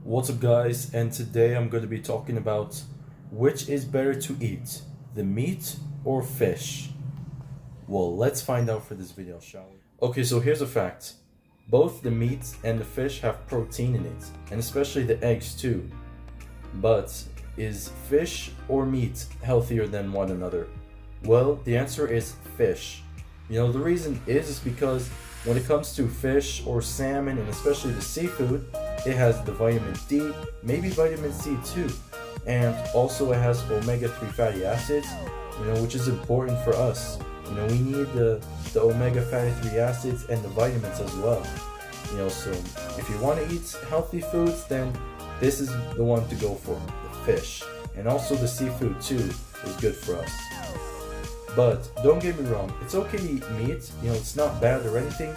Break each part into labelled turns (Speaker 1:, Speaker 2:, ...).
Speaker 1: What's up guys, and today I'm going to be talking about which is better to eat, the meat or fish. Well, let's find out for this video, shall we? Okay, so here's a fact. Both the meat and the fish have protein in it, and especially the eggs too. But is fish or meat healthier than one another? Well, the answer is fish. You know, the reason is because when it comes to fish or salmon, and especially the seafood, it has the vitamin D, maybe vitamin C too, and also it has omega-3 fatty acids, which is important for us. We need the omega fatty 3 acids and the vitamins as well. So if you want to eat healthy foods, then this is the one to go for, the fish. And also the seafood too is good for us. But don't get me wrong, it's okay to eat meat, it's not bad or anything,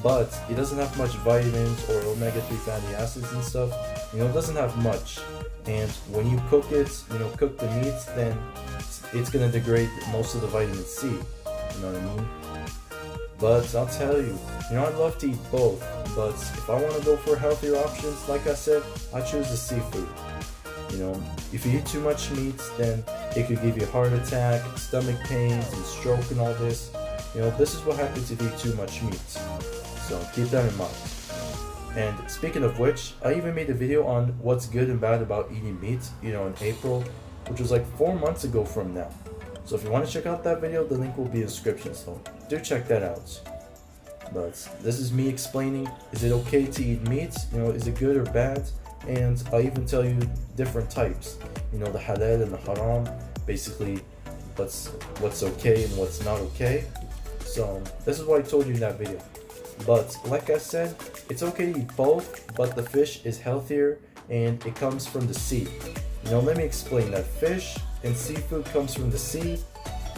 Speaker 1: but it doesn't have much vitamins or omega-3 fatty acids and stuff. It doesn't have much. And when you cook it, cook the meats, then it's gonna degrade most of the vitamin C. You know what I mean? But I'll tell you, I'd love to eat both, but if I want to go for healthier options, like I said, I choose the seafood. If you eat too much meat, then it could give you a heart attack, stomach pains, and stroke and all this. This is what happens if you eat too much meat. So keep that in mind. And speaking of which, I even made a video on what's good and bad about eating meat, in April, which was like 4 months ago from now. So if you want to check out that video, the link will be in the description, so do check that out. But this is me explaining, is it okay to eat meat? Is it good or bad? And I'll even tell you different types, the halal and the haram, basically what's okay and what's not okay. So this is what I told you in that video. But like I said, it's okay to eat both, but the fish is healthier and it comes from the sea. Let me explain that. Fish and seafood comes from the sea,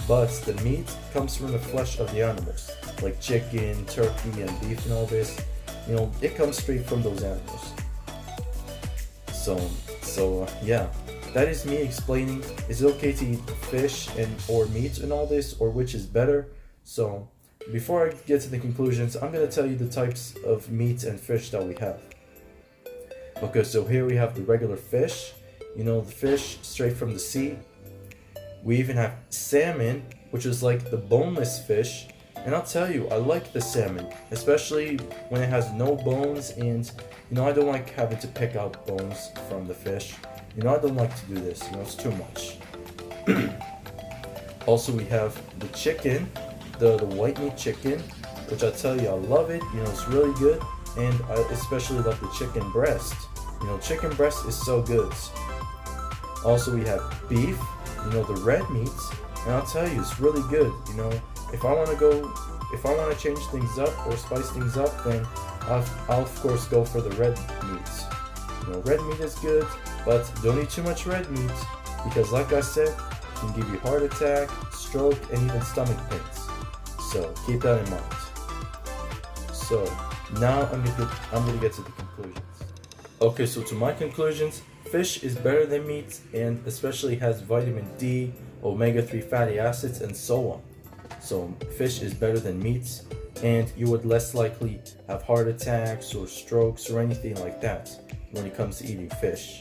Speaker 1: but the meat comes from the flesh of the animals, like chicken, turkey, and beef and all this. It comes straight from those animals. So yeah, that is me explaining, is it okay to eat fish or meat and all this, or which is better? So before I get to the conclusions, I'm going to tell you the types of meat and fish that we have. Okay, so here we have the regular fish, the fish straight from the sea. We even have salmon, which is like the boneless fish. And I'll tell you, I like the salmon, especially when it has no bones, and I don't like having to pick out bones from the fish. I don't like to do this, it's too much. Also, we have the chicken, the white meat chicken, which I tell you, I love it. It's really good, and I especially love the chicken breast. Chicken breast is so good. Also, we have beef, the red meat, and I'll tell you, it's really good. If I want to change things up or spice things up, then I'll of course go for the red meat. Red meat is good, but don't eat too much red meat, because like I said, it can give you heart attack, stroke, and even stomach pains. So keep that in mind. So now I'm gonna get to the conclusions. Okay, so to my conclusions, fish is better than meat, and especially has vitamin D, omega-3 fatty acids, and so on. So fish is better than meat, and you would less likely have heart attacks or strokes or anything like that when it comes to eating fish.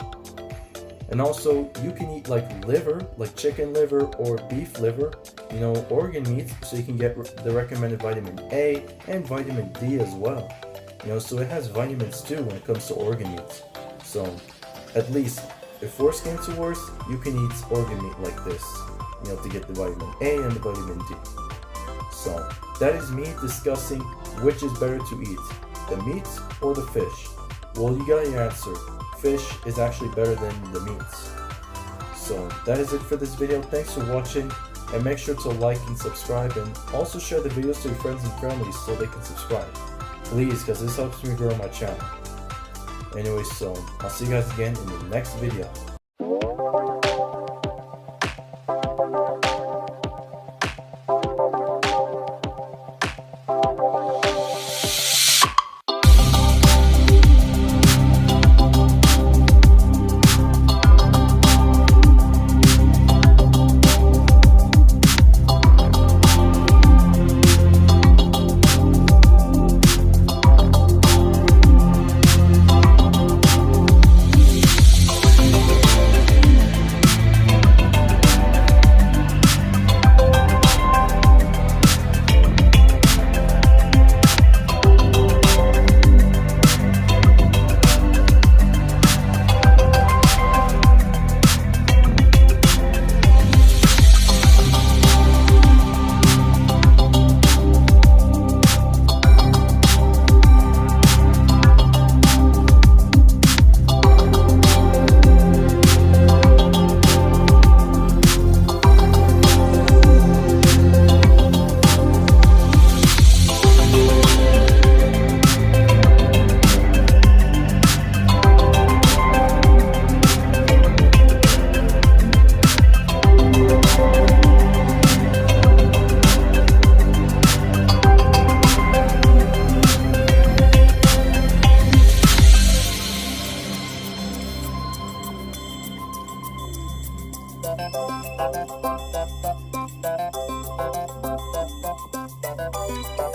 Speaker 1: And also, you can eat like liver, like chicken liver or beef liver, organ meat, so you can get the recommended vitamin A and vitamin D as well. So it has vitamins too when it comes to organ meat. So at least, if worse came to worse, you can eat organ meat like this, to get the vitamin A and the vitamin D. So that is me discussing which is better to eat, the meat or the fish. Well, you got your answer. Fish is actually better than the meat. So that is it for this video. Thanks for watching, and make sure to like and subscribe, and also share the videos to your friends and family so they can subscribe. Please, because this helps me grow my channel. Anyway, so I'll see you guys again in the next video. Bye.